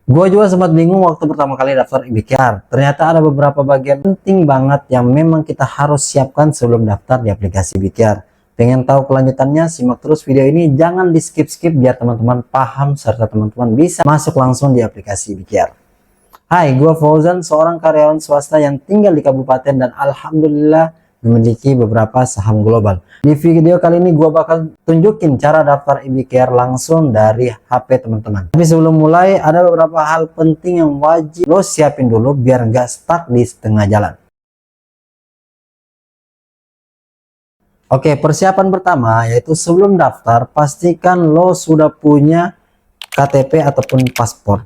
Gue juga sempat bingung waktu pertama kali daftar IBKR. Ternyata ada beberapa bagian penting banget yang memang kita harus siapkan sebelum daftar di aplikasi IBKR. Pengen tahu kelanjutannya? Simak terus video ini, jangan di skip-skip biar teman-teman paham serta teman-teman bisa masuk langsung di aplikasi IBKR. Hai, gue Fauzan, seorang karyawan swasta yang tinggal di kabupaten dan alhamdulillah memiliki beberapa saham global. Di video kali ini gue bakal tunjukin cara daftar IBKR langsung dari HP teman-teman. Tapi sebelum mulai, ada beberapa hal penting yang wajib lo siapin dulu biar nggak stuck di setengah jalan. Oke, persiapan pertama yaitu sebelum daftar, pastikan lo sudah punya KTP ataupun paspor.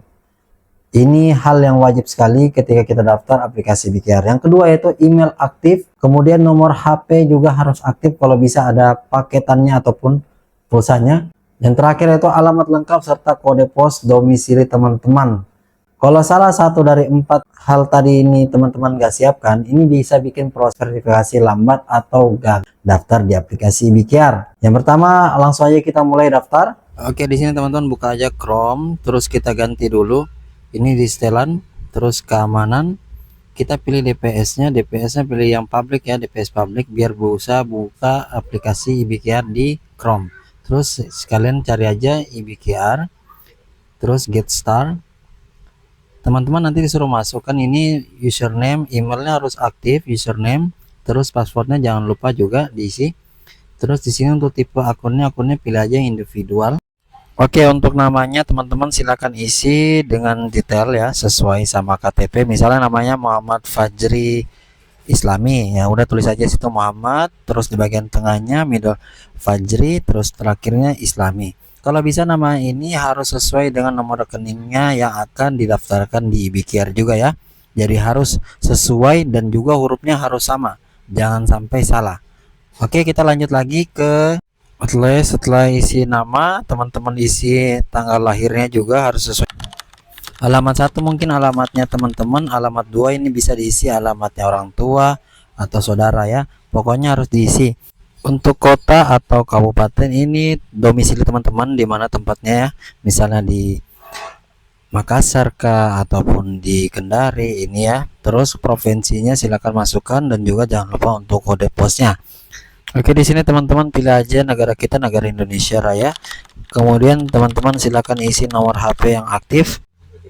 Ini hal yang wajib sekali ketika kita daftar aplikasi IBKR. Yang kedua yaitu email aktif, kemudian nomor HP juga harus aktif kalau bisa ada paketannya ataupun pulsanya. Yang terakhir yaitu alamat lengkap serta kode pos domisili teman-teman. Kalau salah satu dari 4 hal tadi ini teman-teman gak siapkan, ini bisa bikin proses verifikasi lambat atau gagal daftar di aplikasi IBKR. Yang pertama, langsung aja kita mulai daftar. Oke, di sini teman-teman buka aja Chrome, terus kita ganti dulu. Ini di setelan, terus keamanan, kita pilih DPS-nya, pilih yang public ya, DPS public, biar bisa buka aplikasi IBKR di Chrome. Terus sekalian cari aja IBKR, terus get start. Teman-teman nanti disuruh masukkan ini username, emailnya harus aktif, username, terus passwordnya jangan lupa juga diisi. Terus di sini untuk tipe akunnya pilih aja individual. Oke, untuk namanya teman-teman silakan isi dengan detail ya, sesuai sama KTP. Misalnya namanya Muhammad Fajri Islami, ya udah tulis aja situ Muhammad, terus di bagian tengahnya middle Fajri, terus terakhirnya Islami. Kalau bisa nama ini harus sesuai dengan nomor rekeningnya yang akan didaftarkan di IBKR juga ya. Jadi harus sesuai dan juga hurufnya harus sama, jangan sampai salah. Oke, kita lanjut lagi ke setelah isi nama, teman-teman isi tanggal lahirnya juga harus sesuai. Alamat 1 mungkin alamatnya teman-teman, alamat 2 ini bisa diisi alamatnya orang tua atau saudara ya. Pokoknya harus diisi. Untuk kota atau kabupaten ini domisili teman-teman di mana tempatnya ya. Misalnya di Makassar kah ataupun di Kendari ini ya. Terus provinsinya silakan masukkan dan juga jangan lupa untuk kode posnya. Oke, di sini teman-teman pilih aja negara kita, negara Indonesia Raya. Kemudian teman-teman silakan isi nomor HP yang aktif.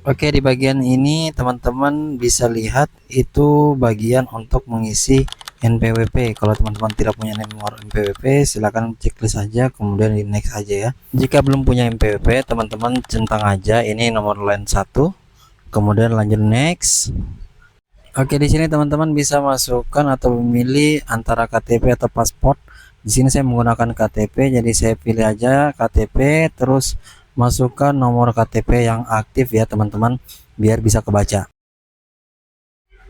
Oke, di bagian ini teman-teman bisa lihat itu bagian untuk mengisi NPWP. Kalau teman-teman tidak punya nomor NPWP, silakan checklist aja, kemudian di next aja ya. Jika belum punya NPWP, teman-teman centang aja ini nomor line 1, kemudian lanjut next. Oke, di sini teman-teman bisa masukkan atau memilih antara KTP atau paspor. Di sini saya menggunakan KTP, jadi saya pilih aja KTP, terus masukkan nomor KTP yang aktif ya teman-teman, biar bisa kebaca.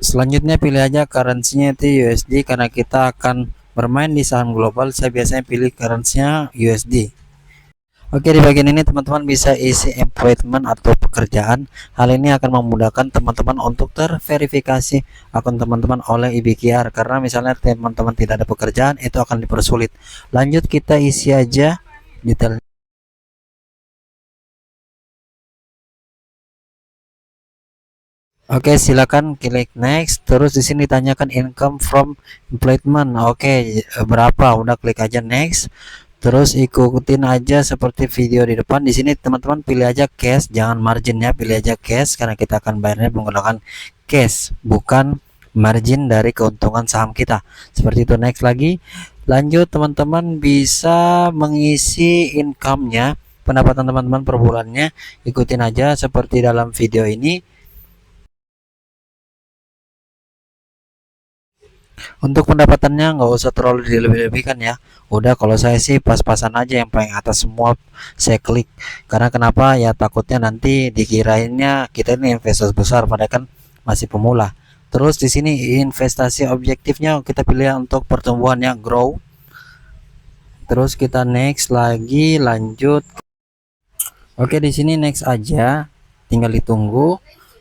Selanjutnya pilih aja currency-nya itu USD, karena kita akan bermain di saham global. Saya biasanya pilih currency-nya USD. Oke, di bagian ini teman-teman bisa isi employment atau pekerjaan. Hal ini akan memudahkan teman-teman untuk terverifikasi akun teman-teman oleh IBKR, karena misalnya teman-teman tidak ada pekerjaan itu akan dipersulit. Lanjut kita isi aja detail. Oke, silakan klik next. Terus di sini ditanyakan income from employment. Oke, berapa? Udah klik aja next. Terus ikutin aja seperti video di depan. Di sini teman-teman pilih aja cash, jangan marginnya, pilih aja cash karena kita akan bayarnya menggunakan cash, bukan margin dari keuntungan saham kita. Seperti itu. Next lagi. Lanjut, teman-teman bisa mengisi income-nya, pendapatan teman-teman per bulannya. Ikutin aja seperti dalam video ini. Untuk pendapatannya nggak usah terlalu dilebih-lebihkan ya. Udah, kalau saya sih pas-pasan aja, yang paling atas semua saya klik. Karena kenapa ya, takutnya nanti dikirainnya kita ini investor besar padahal kan masih pemula. Terus di sini investasi objektifnya kita pilih untuk pertumbuhan yang grow. Terus kita next lagi, lanjut. Oke, di sini next aja, tinggal ditunggu.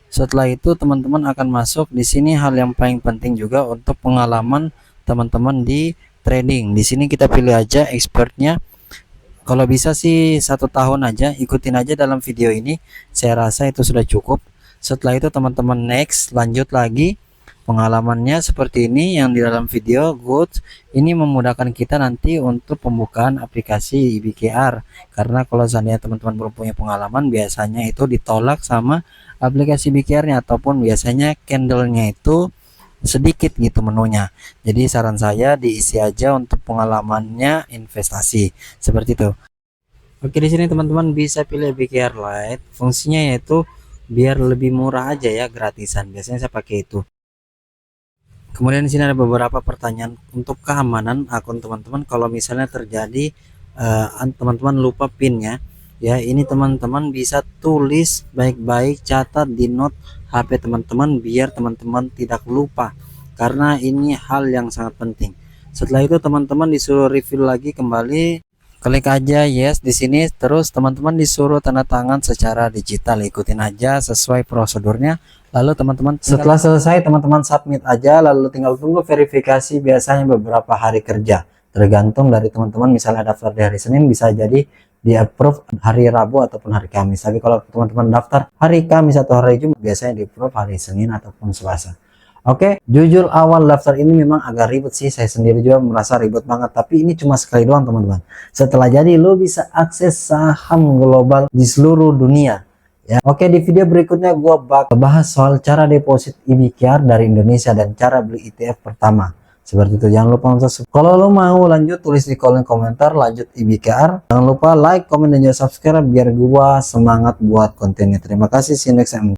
Setelah itu teman-teman akan masuk di sini. Hal yang paling penting juga untuk pengalaman teman-teman di trading. Di sini kita pilih aja expertnya. Kalau bisa sih 1 tahun aja, ikutin aja dalam video ini. Saya rasa itu sudah cukup. Setelah itu teman-teman next, lanjut lagi. Pengalamannya seperti ini yang di dalam video good. Ini memudahkan kita nanti untuk pembukaan aplikasi IBKR. Karena kalau seandainya teman-teman belum punya pengalaman, biasanya itu ditolak sama aplikasi IBKR-nya, ataupun biasanya candle-nya itu sedikit gitu menunya. Jadi saran saya diisi aja untuk pengalamannya investasi seperti itu. Oke, di sini teman-teman bisa pilih BKR Lite. Fungsinya yaitu biar lebih murah aja ya, gratisan. Biasanya saya pakai itu. Kemudian di sini ada beberapa pertanyaan untuk keamanan akun teman-teman. Kalau misalnya terjadi teman-teman lupa PIN-nya, ya ini teman-teman bisa tulis baik-baik, catat di note HP teman-teman biar teman-teman tidak lupa, karena ini hal yang sangat penting. Setelah itu teman-teman disuruh review lagi kembali, klik aja yes di sini, terus teman-teman disuruh tanda tangan secara digital. Ikutin aja sesuai prosedurnya. Lalu teman-teman setelah selesai teman-teman submit aja, lalu tinggal tunggu verifikasi, biasanya beberapa hari kerja, tergantung dari teman-teman. Misalnya daftar di hari Senin, bisa jadi di approve hari Rabu ataupun hari Kamis. Tapi kalau teman-teman daftar hari Kamis atau hari Jumat, biasanya di approve hari Senin ataupun Selasa. Oke, jujur awal daftar ini memang agak ribet sih, saya sendiri juga merasa ribet banget, tapi ini cuma sekali doang teman-teman. Setelah jadi lo bisa akses saham global di seluruh dunia ya. Oke, di video berikutnya gua bakal bahas soal cara deposit IBKR dari Indonesia dan cara beli ETF pertama. Seperti itu. Jangan lupa untuk subscribe. Kalau lo mau lanjut, tulis di kolom komentar lanjut IBKR. Jangan lupa like, komen, dan juga subscribe biar gua semangat buat kontennya. Terima kasih, see you next time.